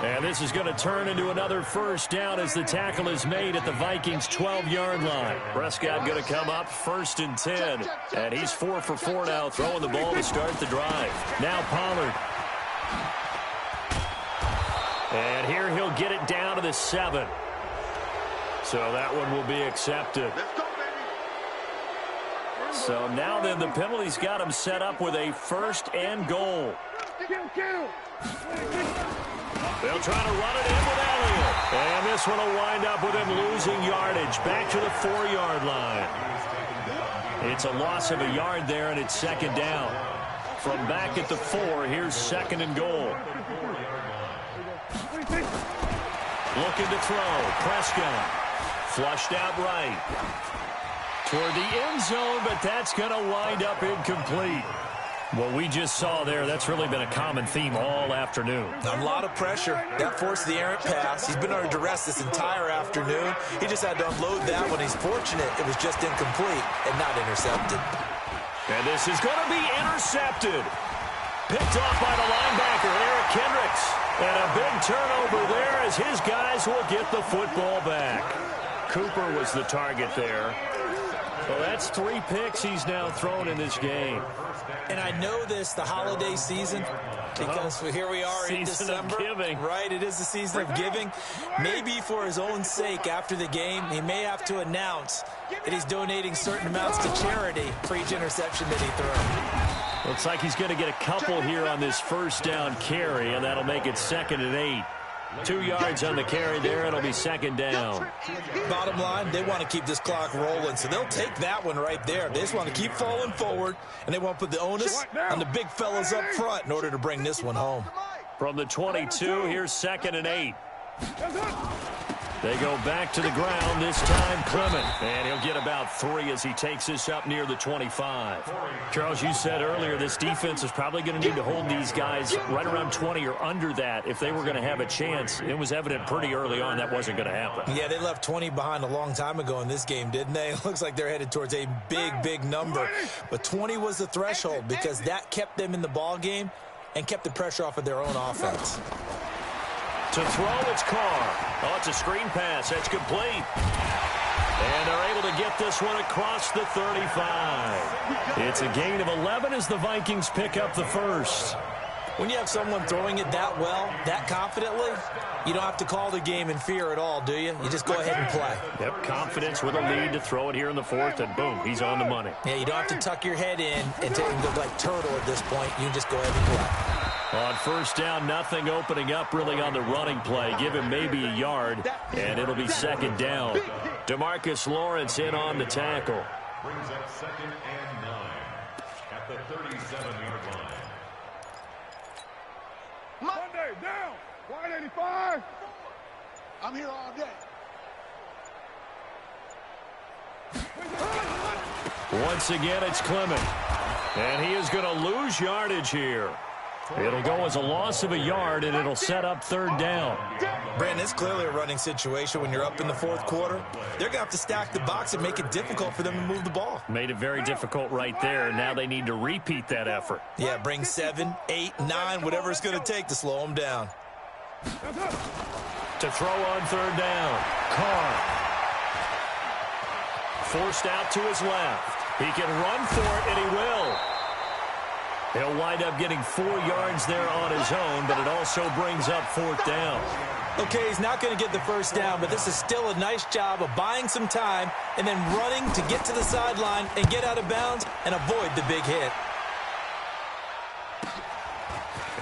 And this is going to turn into another first down as the tackle is made at the Vikings' 12-yard line. Prescott going to come up 1st and 10. And he's 4 for 4 now, throwing the ball to start the drive. Now Pollard. And here he'll get it down to the 7. So that one will be accepted. So now then the penalty's got him set up with a 1st and goal. They'll try to run it in with Elliott. And this one will wind up with him losing yardage back to the 4-yard line. It's a loss of a yard there, and it's 2nd down. From back at the 4, here's 2nd and goal. Looking to throw. Prescott. Flushed out right. Toward the end zone, but that's going to wind up incomplete. What we just saw there, that's really been a common theme all afternoon. A lot of pressure. That forced the errant pass. He's been under duress this entire afternoon. He just had to unload that one. He's fortunate it was just incomplete and not intercepted. And this is going to be intercepted. Picked off by the linebacker, Eric Kendricks. And a big turnover there as his guys will get the football back. Cooper was the target there. Well, that's 3 picks he's now thrown in this game. And I know this, the holiday season, because here we are in December. Season of giving. Right, it is the season of giving. Maybe for his own sake after the game, he may have to announce that he's donating certain amounts to charity for each interception that he throws. Looks like he's going to get a couple here on this first down carry, and that'll make it 2nd and 8. 2 yards on the carry there. It'll be 2nd down. Bottom line, they want to keep this clock rolling, so they'll take that one right there. They just want to keep falling forward, and they want to put the onus on the big fellas up front in order to bring this one home. From the 22, here's 2nd and 8. They go back to the ground, this time Clement. And he'll get about 3 as he takes this up near the 25. Charles, you said earlier this defense is probably going to need to hold these guys right around 20 or under that if they were going to have a chance. It was evident pretty early on that wasn't going to happen. Yeah, they left 20 behind a long time ago in this game, didn't they? It looks like they're headed towards a big, big number. But 20 was the threshold because that kept them in the ball game and kept the pressure off of their own offense. To throw, it's Carr. Oh, it's a screen pass. That's complete. And they're able to get this one across the 35. It's a gain of 11 as the Vikings pick up the first. When you have someone throwing it that well, that confidently, you don't have to call the game in fear at all, do you? You just go ahead and play. Yep, confidence with a lead to throw it here in the 4th, and boom, he's on the money. Yeah, you don't have to tuck your head in and go like turtle at this point. You can just go ahead and play. On first down, nothing opening up really on the running play. Give him maybe a yard, and it'll be 2nd down. DeMarcus Lawrence in on the tackle. Brings up 2nd and 9 at the 37-yard line. Monday, down. 185. I'm here all day. Once again, it's Clement. And he is going to lose yardage here. It'll go as a loss of a yard, and it'll set up 3rd down. Brandon, it's clearly a running situation when you're up in the 4th quarter. They're going to have to stack the box and make it difficult for them to move the ball. Made it very difficult right there. Now they need to repeat that effort. Yeah, bring 7, 8, 9, whatever it's going to take to slow them down. To throw on 3rd down. Carr. Forced out to his left. He can run for it, and he will. He'll wind up getting 4 yards there on his own, but it also brings up 4th down. Okay, he's not going to get the first down, but this is still a nice job of buying some time and then running to get to the sideline and get out of bounds and avoid the big hit.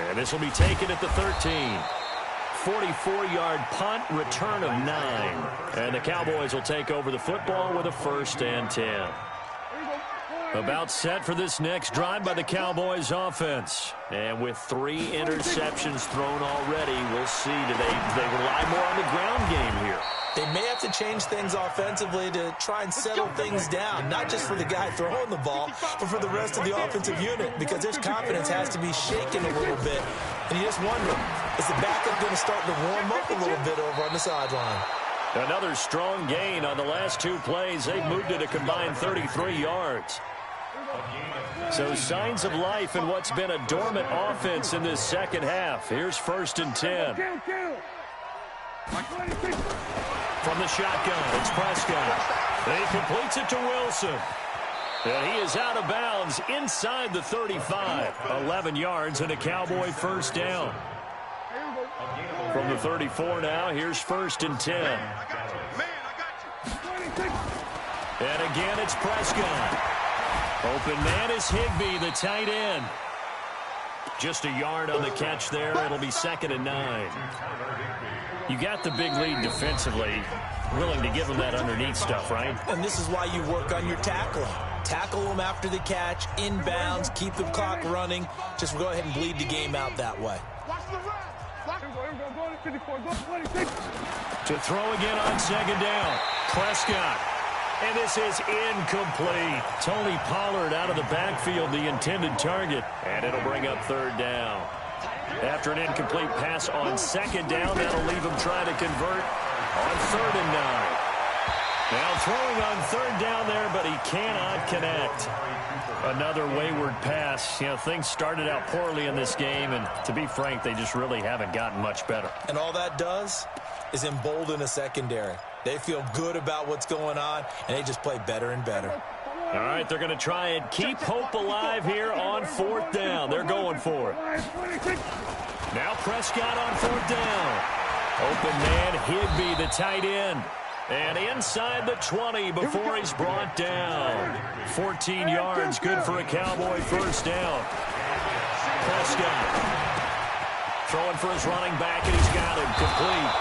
And this will be taken at the 13. 44-yard punt, return of 9. And the Cowboys will take over the football with a 1st and 10. About set for this next drive by the Cowboys offense. And with 3 interceptions thrown already, we'll see. Do they rely more on the ground game here? They may have to change things offensively to try and settle things down, not just for the guy throwing the ball, but for the rest of the offensive unit, because his confidence has to be shaken a little bit. And you just wonder, is the backup going to start to warm up a little bit over on the sideline? Another strong gain on the last 2 plays. They've moved it a combined 33 yards. So signs of life in what's been a dormant offense in this second half. Here's 1st and 10. From the shotgun, it's Prescott. He completes it to Wilson. And he is out of bounds inside the 35. 11 yards and a Cowboy 1st down. From the 34 now, here's 1st and 10. And again, it's Prescott. Open man is Higbee, the tight end. Just a yard on the catch there. It'll be 2nd and 9. You got the big lead defensively. Willing to give them that underneath stuff, right? And this is why you work on your tackling. Tackle them after the catch, inbounds, keep the clock running. Just go ahead and bleed the game out that way. To throw again on 2nd down. Prescott. And this is incomplete. Tony Pollard out of the backfield, the intended target. And it'll bring up 3rd down. After an incomplete pass on 2nd down, that'll leave him trying to convert on 3rd and 9. Now throwing on 3rd down there, but he cannot connect. Another wayward pass. You know, things started out poorly in this game, and to be frank, they just really haven't gotten much better. And all that does is embolden a secondary. They feel good about what's going on, and they just play better and better. All right, they're going to try and keep hope alive here on 4th down. They're going for it. Now Prescott on 4th down. Open man, Higbee, the tight end. And inside the 20 before he's brought down. 14 yards, good for a Cowboy 1st down. Prescott throwing for his running back, and he's got him complete.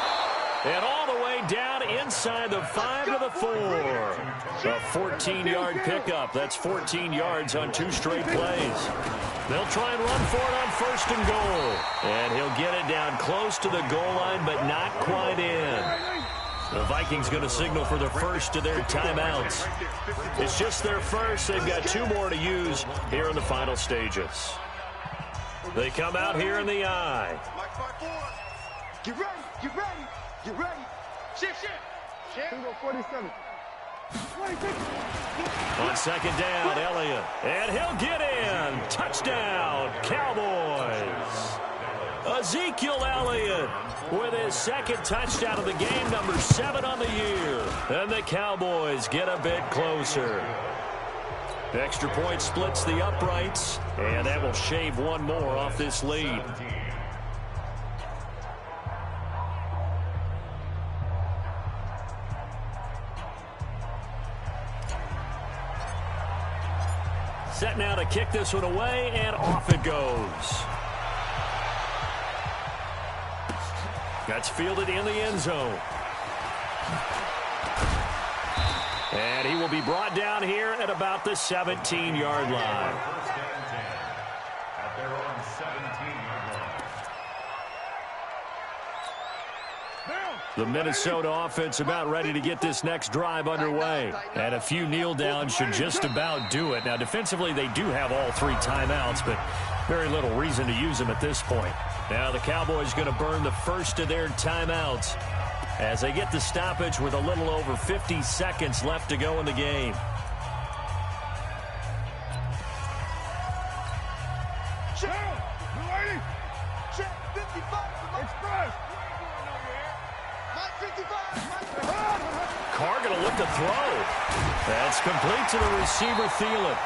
And all the way down inside the 5 to the 4. A 14-yard pickup. That's 14 yards on 2 straight plays. They'll try and run for it on 1st and goal. And he'll get it down close to the goal line, but not quite in. The Vikings going to signal for the first of their timeouts. It's just their first. They've got 2 more to use here in the final stages. They come out here in the eye. Get ready, get ready. Get ready. Shift. 47. On 2nd down, Elliott. And he'll get in. Touchdown, Cowboys. Ezekiel Elliott with his 2nd touchdown of the game, number 7 on the year. And the Cowboys get a bit closer. Extra point splits the uprights, and that will shave 1 more off this lead. Set now to kick this one away, and off it goes. That's fielded in the end zone. And he will be brought down here at about the 17-yard line. First and 10 at their own 17-yard line. The Minnesota offense about ready to get this next drive underway. And a few kneel downs should just about do it. Now, defensively, they do have all 3 timeouts, but very little reason to use them at this point. Now the Cowboys going to burn the first of their timeouts as they get the stoppage with a little over 50 seconds left to go in the game. Check. You ready? Check. 55. Express. Mike 55. Carr going to look to throw. That's complete to the receiver, Thielen.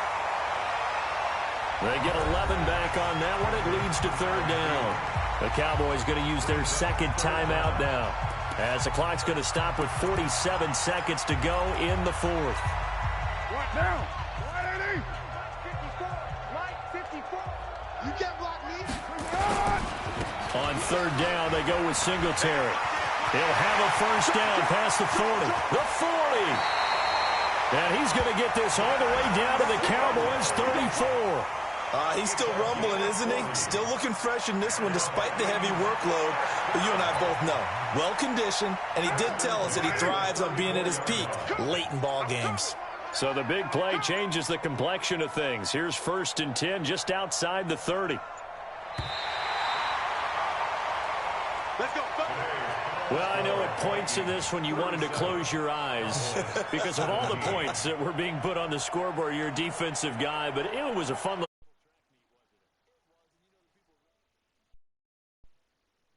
They get 11 back on that one. It leads to third down. The Cowboys going to use their second timeout now, as the clock's going to stop with 47 seconds to go in the fourth. What now? Right, Eddie? 54. Right, 54. You can't block me. On third down, they go with Singletary. He'll have a first down past the 40. The 40. And he's going to get this all the way down to the Cowboys' 34. He's still rumbling, isn't he? Still looking fresh in this one despite the heavy workload. But you and I both know, well-conditioned, and he did tell us that he thrives on being at his peak late in ball games. So the big play changes the complexion of things. Here's 1st and 10 just outside the 30. Let's go. Well, I know at points in this when you wanted to close your eyes because of all the points that were being put on the scoreboard. You're a defensive guy, but it was a fun